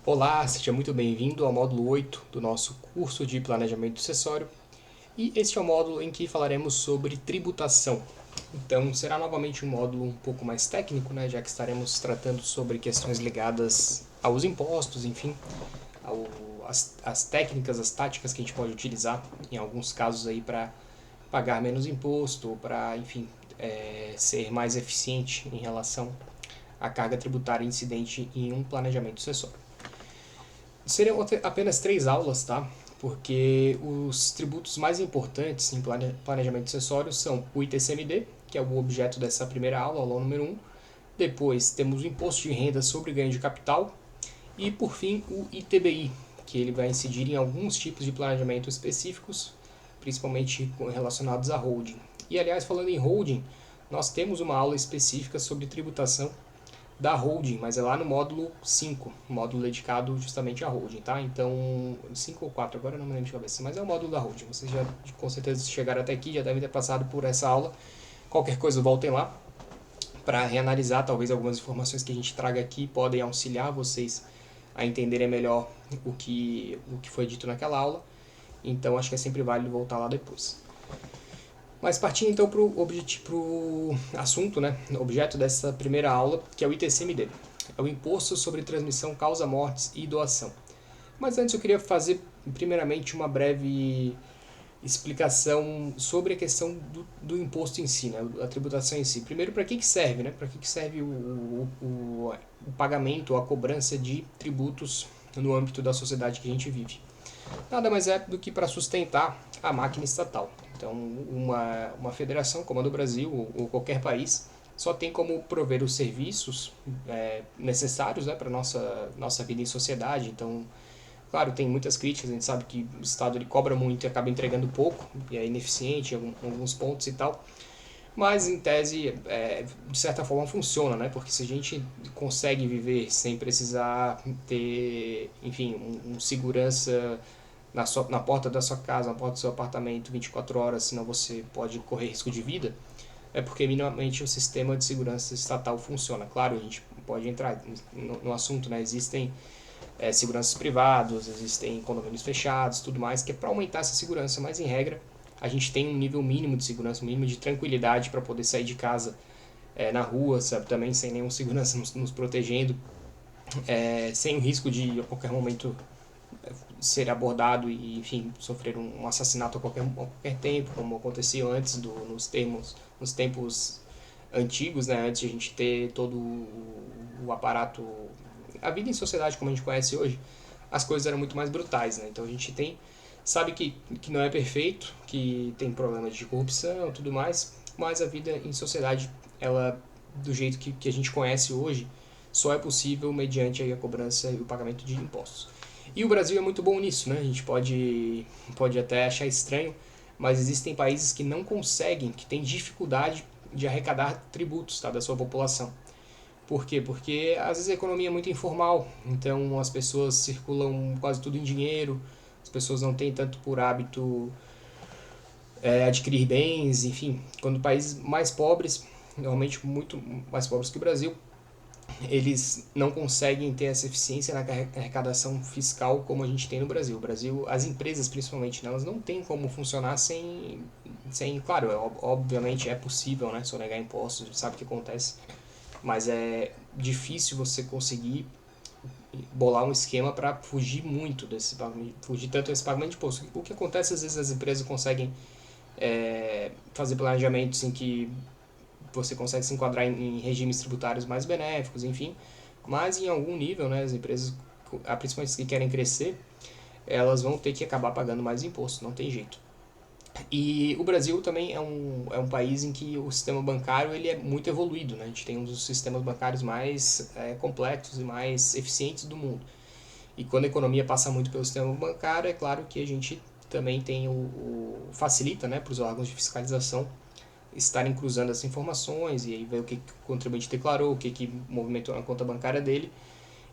Olá, seja muito bem-vindo ao módulo 8 do nosso curso de Planejamento Sucessório. E este é o módulo em que falaremos sobre tributação. Então, será novamente um módulo um pouco mais técnico, né, já que estaremos tratando sobre questões ligadas aos impostos, enfim, as técnicas, as táticas que a gente pode utilizar em alguns casos aí para pagar menos imposto ou para, enfim, ser mais eficiente em relação à carga tributária incidente em um planejamento sucessório. Seriam apenas 3 aulas, tá? Porque os tributos mais importantes em planejamento acessório são o ITCMD, que é o objeto dessa primeira aula, aula número 1. Depois temos o Imposto de Renda sobre Ganho de Capital. E, por fim, o ITBI, que ele vai incidir em alguns tipos de planejamento específicos, principalmente relacionados à holding. E, aliás, falando em holding, nós temos uma aula específica sobre tributação da holding, mas é lá no módulo 5, módulo dedicado justamente à holding, tá? Então, 5 ou 4, agora eu não me lembro de cabeça, mas é o módulo da holding. Vocês já com certeza chegaram até aqui, já devem ter passado por essa aula. Qualquer coisa, voltem lá para reanalisar, talvez algumas informações que a gente traga aqui podem auxiliar vocês a entenderem melhor o que foi dito naquela aula. Então, acho que é sempre válido voltar lá depois. Mas partindo então para o assunto, né, objeto dessa primeira aula, que é o ITCMD. É o Imposto sobre Transmissão, Causa Mortes e Doação. Mas antes eu queria fazer primeiramente uma breve explicação sobre a questão do imposto em si, né, a tributação em si. Primeiro, para que serve, né? Para que serve o pagamento, a cobrança de tributos no âmbito da sociedade que a gente vive? Nada mais é do que para sustentar a máquina estatal. Então, uma federação como a do Brasil ou qualquer país só tem como prover os serviços necessários, né, para a nossa vida em sociedade. Então, claro, tem muitas críticas, a gente sabe que o Estado ele cobra muito e acaba entregando pouco, e é ineficiente em alguns pontos e tal, mas em tese, de certa forma, funciona, né? Porque se a gente consegue viver sem precisar ter, enfim, segurança na porta da sua casa, na porta do seu apartamento 24 horas, senão você pode correr risco de vida, é porque minimamente o sistema de segurança estatal funciona. Claro, a gente pode entrar no assunto, né? Existem seguranças privados, existem condomínios fechados, tudo mais, que é para aumentar essa segurança, mas em regra a gente tem um nível mínimo de segurança, um mínimo de tranquilidade para poder sair de casa na rua, sabe, também sem nenhum segurança nos protegendo, sem o risco de a qualquer momento ser abordado e, enfim, sofrer um assassinato a qualquer tempo, como acontecia antes nos tempos antigos, né, antes de a gente ter todo o aparato, a vida em sociedade como a gente conhece hoje, as coisas eram muito mais brutais, né? Então a gente sabe que não é perfeito, que tem problemas de corrupção e tudo mais, mas a vida em sociedade, ela, do jeito que a gente conhece hoje, só é possível mediante aí a cobrança e o pagamento de impostos. E o Brasil é muito bom nisso, né? A gente pode até achar estranho, mas existem países que não conseguem, que têm dificuldade de arrecadar tributos, tá, da sua população. Por quê? Porque às vezes a economia é muito informal, então as pessoas circulam quase tudo em dinheiro, as pessoas não têm tanto por hábito adquirir bens, enfim. Quando países mais pobres, normalmente muito mais pobres que o Brasil, eles não conseguem ter essa eficiência na arrecadação fiscal como a gente tem no Brasil. O Brasil, as empresas principalmente, né, elas não têm como funcionar claro, obviamente é possível, né, sonegar impostos, a gente sabe o que acontece, mas é difícil você conseguir bolar um esquema para fugir muito desse pagamento, fugir tanto desse pagamento de imposto. O que acontece às vezes as empresas conseguem fazer planejamentos em que você consegue se enquadrar em regimes tributários mais benéficos, enfim, mas em algum nível, né, as empresas, principalmente as que querem crescer, elas vão ter que acabar pagando mais imposto, não tem jeito. E o Brasil também é um país em que o sistema bancário ele é muito evoluído, né? A gente tem um dos sistemas bancários mais complexos e mais eficientes do mundo. E quando a economia passa muito pelo sistema bancário, é claro que a gente também tem facilita, né, para os órgãos de fiscalização estarem cruzando essas informações e aí ver o que o contribuinte declarou, o que movimentou na conta bancária dele.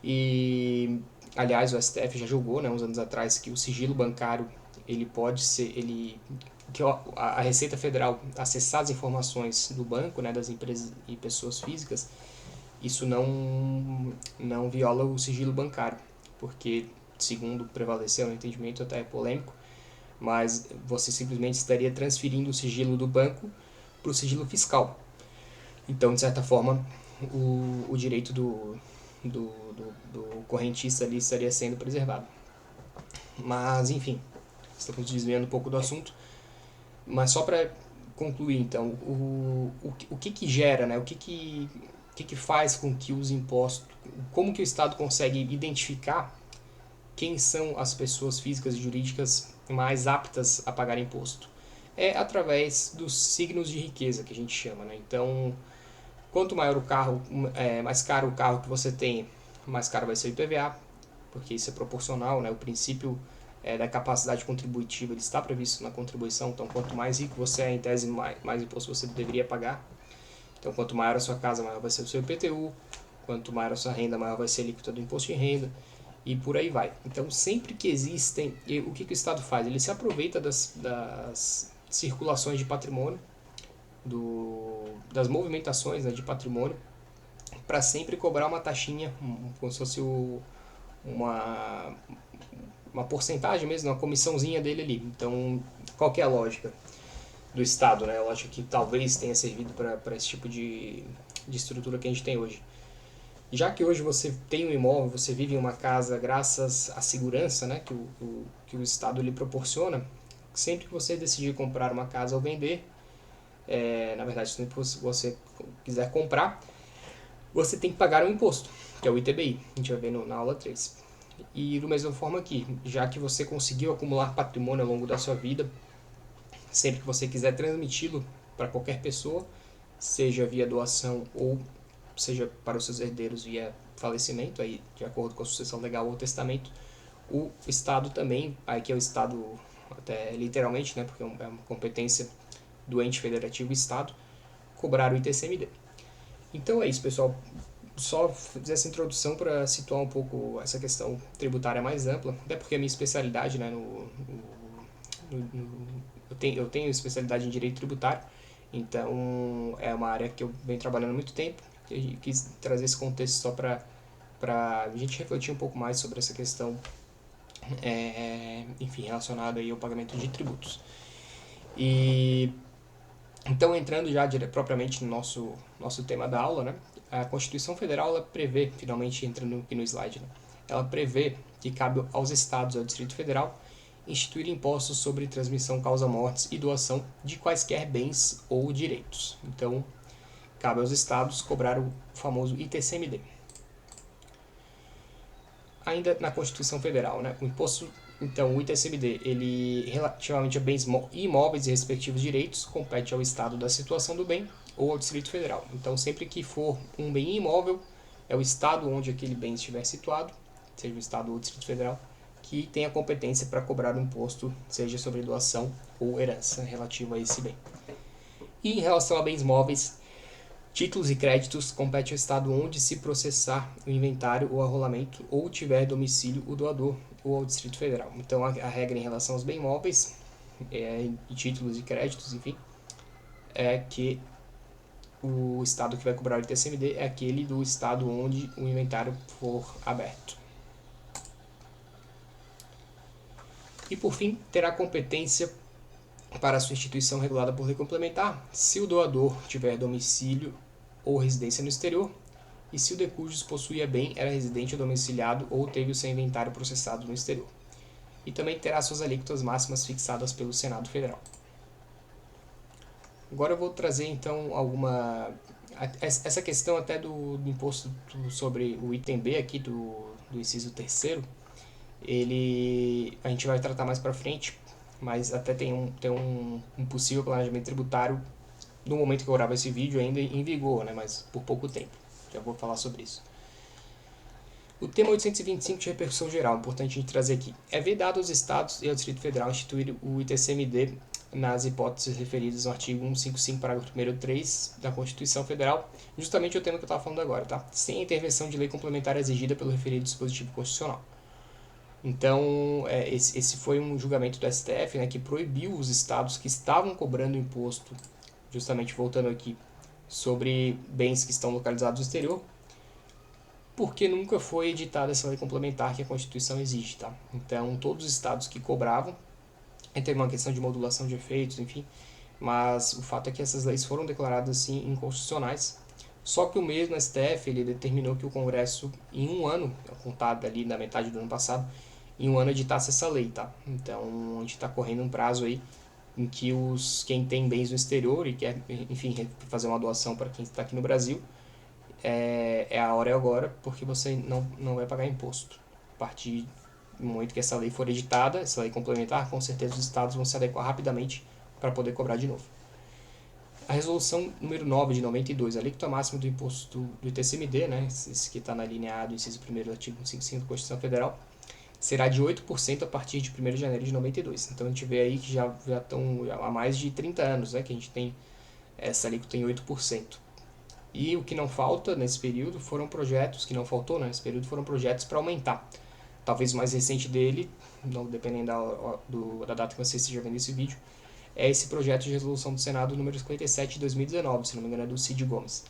E, aliás, o STF já julgou, né, uns anos atrás, que o sigilo bancário ele pode ser, que a Receita Federal acessar as informações do banco, né, das empresas e pessoas físicas, isso não viola o sigilo bancário. porque, segundo prevaleceu no entendimento, até é polêmico, mas você simplesmente estaria transferindo o sigilo do banco para o sigilo fiscal. Então, de certa forma, o direito do correntista ali estaria sendo preservado. Mas, enfim, estamos desviando um pouco do assunto. Mas só para concluir, então, o que gera, né? O que faz com que os impostos... Como que o Estado consegue identificar quem são as pessoas físicas e jurídicas mais aptas a pagar imposto? É através dos signos de riqueza, que a gente chama, né? Então, quanto maior o carro, mais caro o carro que você tem, mais caro vai ser o IPVA, porque isso é proporcional, né? O princípio da capacidade contributiva ele está previsto na contribuição, então quanto mais rico você é, em tese, mais imposto você deveria pagar. Então, quanto maior a sua casa, maior vai ser o seu IPTU, quanto maior a sua renda, maior vai ser a alíquota do imposto de renda, e por aí vai. Então, sempre que existem... o que o Estado faz? Ele se aproveita das circulações de patrimônio, das movimentações, né, de patrimônio, para sempre cobrar uma taxinha, como se fosse uma porcentagem mesmo, uma comissãozinha dele ali. Então, qual que é a lógica do Estado, né? Eu acho que talvez tenha servido para esse tipo de estrutura que a gente tem hoje. Já que hoje você tem um imóvel, você vive em uma casa graças à segurança, né, que o Estado lhe proporciona, sempre que você decidir comprar uma casa ou vender, na verdade, sempre que você quiser comprar, você tem que pagar um imposto, que é o ITBI, a gente vai ver na aula 3. E da mesma forma aqui, já que você conseguiu acumular patrimônio ao longo da sua vida, sempre que você quiser transmiti-lo para qualquer pessoa, seja via doação ou seja para os seus herdeiros via falecimento, aí de acordo com a sucessão legal ou testamento, o Estado também, aqui é o Estado até literalmente, né, porque é uma competência do ente federativo Estado, cobrar o ITCMD. Então é isso, pessoal. Só fazer essa introdução para situar um pouco essa questão tributária mais ampla, até porque a minha especialidade, né, eu tenho especialidade em direito tributário, então é uma área que eu venho trabalhando há muito tempo, e quis trazer esse contexto só para a gente refletir um pouco mais sobre essa questão, enfim, relacionada aí ao pagamento de tributos. E então, entrando já propriamente no nosso tema da aula, né, a Constituição Federal ela prevê, finalmente entrando aqui no slide, né, ela prevê que cabe aos estados e ao Distrito Federal instituir impostos sobre transmissão, causa-mortes e doação de quaisquer bens ou direitos. Então, cabe aos estados cobrar o famoso ITCMD. Ainda na Constituição Federal, né, o imposto, então, o ITCMD, ele relativamente a bens imóveis e respectivos direitos, compete ao estado da situação do bem ou ao Distrito Federal. Então, sempre que for um bem imóvel, é o estado onde aquele bem estiver situado, seja o estado ou o Distrito Federal, que tem a competência para cobrar o imposto, seja sobre doação ou herança relativa a esse bem. E em relação a bens móveis, títulos e créditos, compete ao estado onde se processar o inventário ou arrolamento ou tiver domicílio o doador ou ao Distrito Federal. Então, a regra em relação aos bens móveis, títulos e créditos, enfim, é que o estado que vai cobrar o ITCMD é aquele do estado onde o inventário for aberto. E, por fim, terá competência para sua instituição regulada por lei complementar se o doador tiver domicílio ou residência no exterior e se o de cujos possuía bem era residente ou domiciliado ou teve o seu inventário processado no exterior. E também terá suas alíquotas máximas fixadas pelo Senado Federal. Agora eu vou trazer então essa questão até do imposto sobre o item B aqui do inciso 3º, a gente vai tratar mais para frente, mas até tem um possível planejamento tributário no momento que eu gravo esse vídeo ainda em vigor, né, mas por pouco tempo. Já vou falar sobre isso. O tema 825 de repercussão geral, importante a gente trazer aqui. É vedado aos estados e ao Distrito Federal instituir o ITCMD nas hipóteses referidas no artigo 155, parágrafo 1º 3 da Constituição Federal, justamente o tema que eu estava falando agora, tá? Sem a intervenção de lei complementar exigida pelo referido dispositivo constitucional. Então, esse foi um julgamento do STF, né, que proibiu os estados que estavam cobrando imposto, justamente voltando aqui, sobre bens que estão localizados no exterior, porque nunca foi editada essa lei complementar que a Constituição exige, tá? Então, todos os estados que cobravam, teve uma questão de modulação de efeitos, enfim, mas o fato é que essas leis foram declaradas assim inconstitucionais. Só que o mesmo STF ele determinou que o Congresso, em um ano, contado ali na metade do ano passado, em um ano editasse essa lei, tá? Então a gente está correndo um prazo aí em que quem tem bens no exterior e quer, enfim, fazer uma doação para quem está aqui no Brasil, é a hora é agora, porque você não vai pagar imposto. A partir do momento que essa lei for editada, essa lei complementar, com certeza os estados vão se adequar rapidamente para poder cobrar de novo. A resolução número 9 de 92, a alíquota máxima do imposto do ITCMD, né, esse que está na linha A do inciso 1º do artigo 155 da Constituição Federal, será de 8% a partir de 1º de janeiro de 92. Então a gente vê aí que já estão há mais de 30 anos, né, que a gente tem essa alíquota em 8%. E o que não falta nesse período foram projetos, que não faltou nesse período foram projetos para aumentar. Talvez o mais recente dele, dependendo da data que você esteja vendo esse vídeo, é esse projeto de resolução do Senado número 57 de 2019, se não me engano é do Cid Gomes.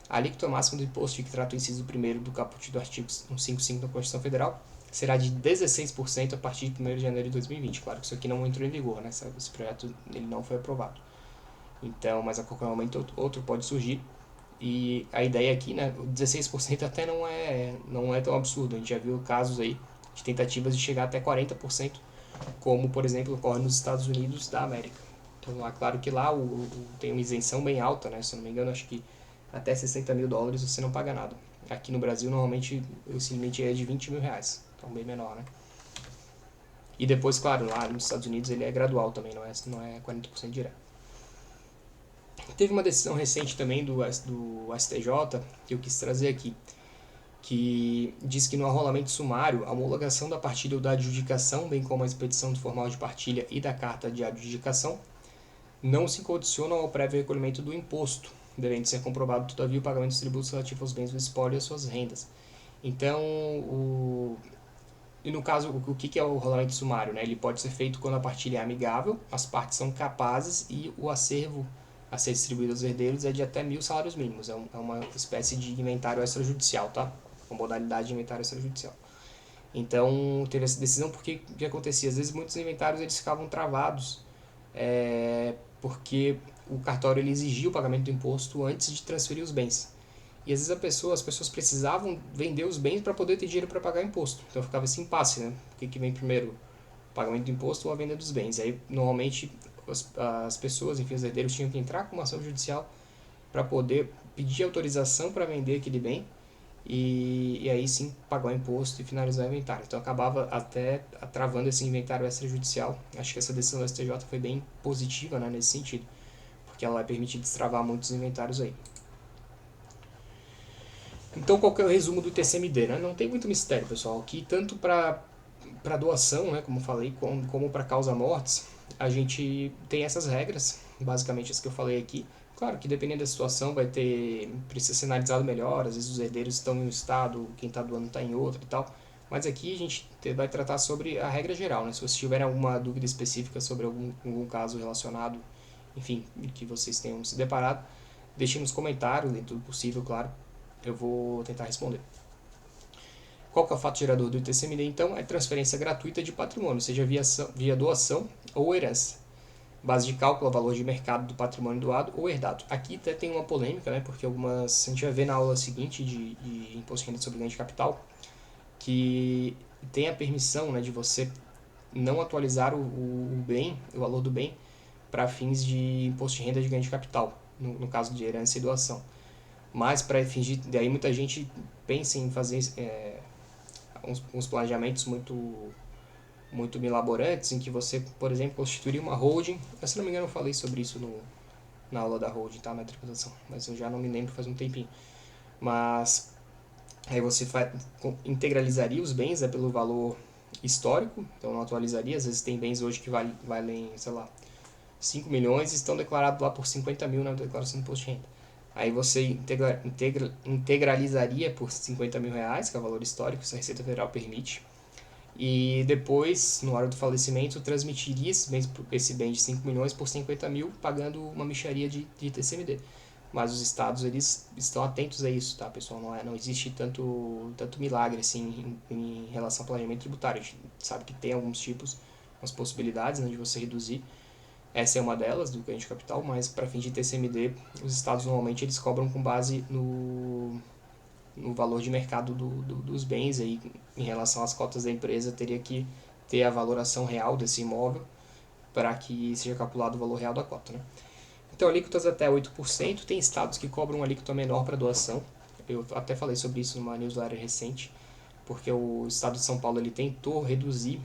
A alíquota máxima do imposto que trata o inciso 1º do caput do artigo 155 da Constituição Federal será de 16% a partir de 1º de janeiro de 2020. Claro que isso aqui não entrou em vigor, né? Esse projeto ele não foi aprovado. Então, mas a qualquer momento outro pode surgir. E a ideia aqui, né, o 16% até não é tão absurdo. A gente já viu casos aí de tentativas de chegar até 40%, como, por exemplo, ocorre nos Estados Unidos da América. Então, lá, claro que lá tem uma isenção bem alta, né? Se eu não me engano, acho que até 60 mil dólares você não paga nada. Aqui no Brasil, normalmente, esse limite é de 20 mil reais, então bem menor, né? E depois, claro, lá nos Estados Unidos ele é gradual também, não é 40% direto. Teve uma decisão recente também do STJ, que eu quis trazer aqui, que diz que no arrolamento sumário, a homologação da partilha ou da adjudicação, bem como a expedição do formal de partilha e da carta de adjudicação, não se condicionam ao prévio recolhimento do imposto, devendo ser comprovado, todavia, o pagamento dos tributos relativos aos bens do espólio e às suas rendas. Então, e no caso, o que é o rolamento sumário? Né? Ele pode ser feito quando a partilha é amigável, as partes são capazes e o acervo a ser distribuído aos herdeiros é de até 1.000 salários mínimos. É uma espécie de inventário extrajudicial, tá? Uma modalidade de inventário extrajudicial. Então, teve essa decisão porque o que acontecia? Às vezes, muitos inventários eles ficavam travados porque o cartório ele exigia o pagamento do imposto antes de transferir os bens. E às vezes as pessoas precisavam vender os bens para poder ter dinheiro para pagar imposto. Então ficava esse impasse, né? O que vem primeiro? O pagamento do imposto ou a venda dos bens? Aí normalmente as pessoas, enfim, os herdeiros tinham que entrar com uma ação judicial para poder pedir autorização para vender aquele bem e aí sim pagar o imposto e finalizar o inventário. Então acabava até travando esse inventário extrajudicial. Acho que essa decisão do STJ foi bem positiva, né, nesse sentido, porque ela vai permitir destravar muitos inventários aí. Então, qual que é o resumo do TCMD? Né? Não tem muito mistério, pessoal. Aqui, tanto para doação, né, como falei, como para causa-mortes, a gente tem essas regras, basicamente as que eu falei aqui. Claro que dependendo da situação precisa ser analisado melhor, às vezes os herdeiros estão em um estado, quem está doando está em outro e tal. Mas aqui a gente vai tratar sobre a regra geral, né? Se você tiver alguma dúvida específica sobre algum caso relacionado, enfim, que vocês tenham se deparado, deixem nos comentários, dentro do possível, claro, eu vou tentar responder. Qual que é o fato gerador do ITCMD, então? É transferência gratuita de patrimônio, seja via doação ou herança. Base de cálculo, valor de mercado do patrimônio doado ou herdado. Aqui até tem uma polêmica, né? Porque a gente vai ver na aula seguinte de imposto de renda sobre ganho de capital, que tem a permissão, né, de você não atualizar o bem, o valor do bem, para fins de imposto de renda de ganho de capital, no caso de herança e doação. Mas para fins de... Daí muita gente pensa em fazer uns planejamentos muito milaborantes, em que você, por exemplo, constituiria uma holding. Eu, se não me engano, eu falei sobre isso na aula da holding, tá? Na tributação, mas eu já não me lembro faz um tempinho. Mas aí você integralizaria os bens, né, pelo valor histórico, então não atualizaria. Às vezes tem bens hoje que valem, sei lá, 5 milhões e estão declarados lá por 50 mil na declaração do imposto de renda. Aí você integralizaria por 50 mil reais, que é o valor histórico, isso a Receita Federal permite. E depois, no hora do falecimento, transmitiria esse bem de 5 milhões por 50 mil, pagando uma mixaria de TCMD. mas os estados eles estão atentos a isso, tá, pessoal? Não existe tanto milagre assim em relação ao planejamento tributário. A gente sabe que tem alguns tipos, umas possibilidades, né, de você reduzir. Essa é uma delas, do ganho de capital, mas para fim de TCMD, os estados normalmente eles cobram com base no valor de mercado dos bens. Aí, em relação às cotas da empresa, teria que ter a valoração real desse imóvel para que seja calculado o valor real da cota, né? Então, alíquotas até 8%, tem estados que cobram uma alíquota menor para doação. Eu até falei sobre isso numa newsletter recente, porque o estado de São Paulo ele tentou reduzir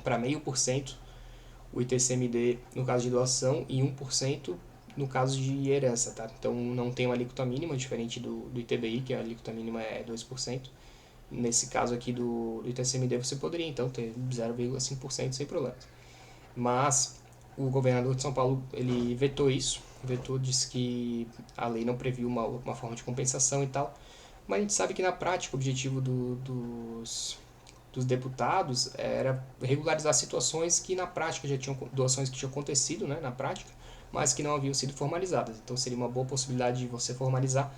para 0,5% o ITCMD no caso de doação e 1% no caso de herança, tá? Então não tem uma alíquota mínima, diferente do ITBI, que a alíquota mínima é 2%. Nesse caso aqui do ITCMD você poderia então ter 0,5% sem problemas. Mas o governador de São Paulo ele vetou isso, disse que a lei não previu uma forma de compensação e tal, mas a gente sabe que na prática o objetivo dos deputados era regularizar situações que na prática já tinham doações que tinham acontecido, né, na prática, mas que não haviam sido formalizadas. Então seria uma boa possibilidade de você formalizar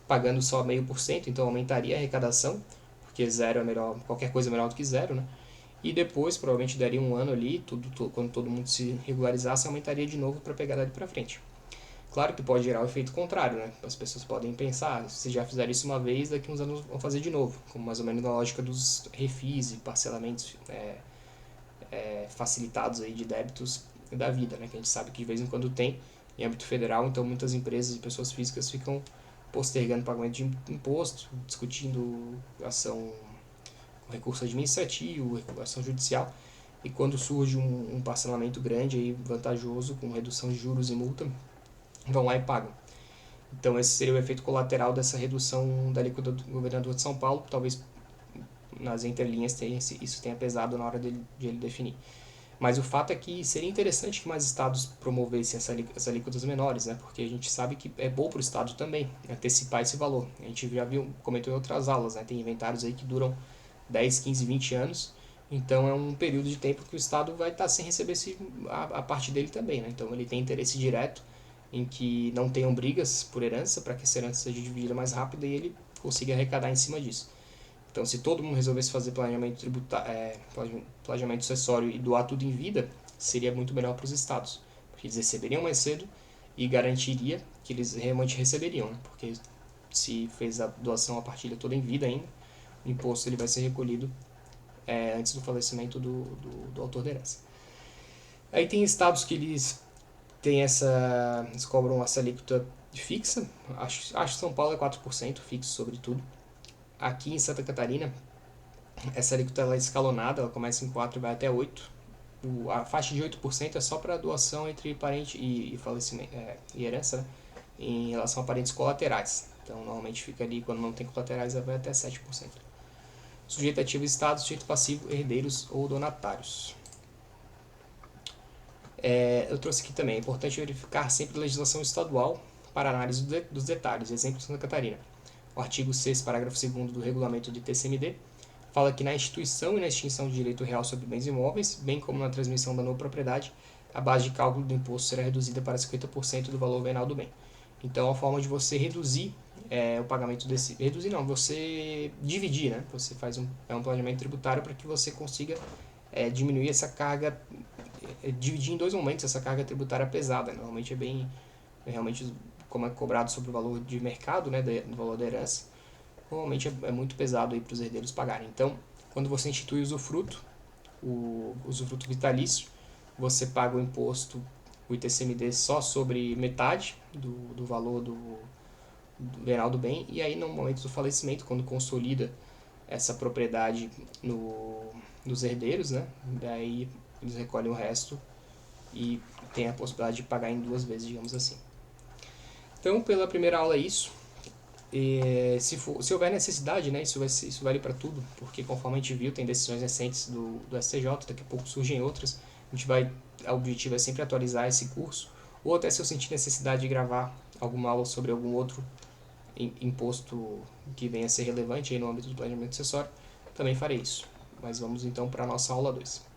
pagando só 0,5%, então aumentaria a arrecadação, porque zero é melhor, qualquer coisa é melhor do que zero, né? E depois, provavelmente daria um ano ali, quando todo mundo se regularizasse, aumentaria de novo para pegar dali para frente. Claro que pode gerar o efeito contrário, né? As pessoas podem pensar, se já fizeram isso uma vez, daqui uns anos vão fazer de novo, como mais ou menos na lógica dos refis e parcelamentos facilitados aí de débitos da vida, né? Que a gente sabe que de vez em quando tem em âmbito federal, então muitas empresas e pessoas físicas ficam postergando o pagamento de imposto, discutindo ação com recurso administrativo, ação judicial, e quando surge um parcelamento grande aí vantajoso com redução de juros e multa, vão lá e pagam. Então esse seria o efeito colateral dessa redução da alíquota do governador de São Paulo, talvez nas entrelinhas isso tenha pesado na hora de ele definir. Mas o fato é que seria interessante que mais estados promovessem essas alíquotas menores, né? Porque a gente sabe que é bom para o estado também antecipar esse valor. A gente já viu, comentou em outras aulas, né? Tem inventários aí que duram 10, 15, 20 anos, então é um período de tempo que o estado vai estar sem receber a parte dele também, né? Então ele tem interesse direto em que não tenham brigas por herança, para que essa herança seja dividida mais rápido e ele consiga arrecadar em cima disso. Então, se todo mundo resolvesse fazer planejamento sucessório e doar tudo em vida, seria muito melhor para os estados, porque eles receberiam mais cedo e garantiria que eles realmente receberiam, né? Porque se fez a doação, a partilha toda em vida ainda, o imposto ele vai ser recolhido antes do falecimento do autor da herança. Aí tem estados que eles eles cobram essa alíquota fixa, acho que São Paulo é 4% fixo sobre tudo. Aqui em Santa Catarina, essa alíquota ela é escalonada, ela começa em 4 e vai até 8. A faixa de 8% é só para doação entre parente e falecimento e herança, né? Em relação a parentes colaterais. Então, normalmente fica ali, quando não tem colaterais, ela vai até 7%. Sujeito ativo estado, sujeito passivo, herdeiros ou donatários. Eu trouxe aqui também, é importante verificar sempre a legislação estadual para análise dos detalhes. Exemplo, Santa Catarina. O artigo 6º, parágrafo 2º do regulamento de TCMD fala que na instituição e na extinção de direito real sobre bens imóveis, bem como na transmissão da nova propriedade, a base de cálculo do imposto será reduzida para 50% do valor venal do bem. Então, a forma de você reduzir o pagamento desse... Reduzir não, você dividir, né? Você faz um planejamento tributário para que você consiga diminuir essa carga, dividir em dois momentos essa carga tributária pesada. Normalmente realmente, como é cobrado sobre o valor de mercado, né, do valor da herança, normalmente é muito pesado para os herdeiros pagarem. Então, quando você institui o usufruto vitalício, você paga o imposto, o ITCMD, só sobre metade do valor do venal do bem, e aí no momento do falecimento, quando consolida essa propriedade nos herdeiros, né, daí eles recolhem o resto e tem a possibilidade de pagar em duas vezes, digamos assim. Então, pela primeira aula é isso. Se houver necessidade, né, isso vale para tudo, porque conforme a gente viu, tem decisões recentes do STJ, daqui a pouco surgem outras. O objetivo é sempre atualizar esse curso, ou até se eu sentir necessidade de gravar alguma aula sobre algum outro imposto que venha a ser relevante aí no âmbito do planejamento sucessório, também farei isso. Mas vamos então para a nossa aula 2.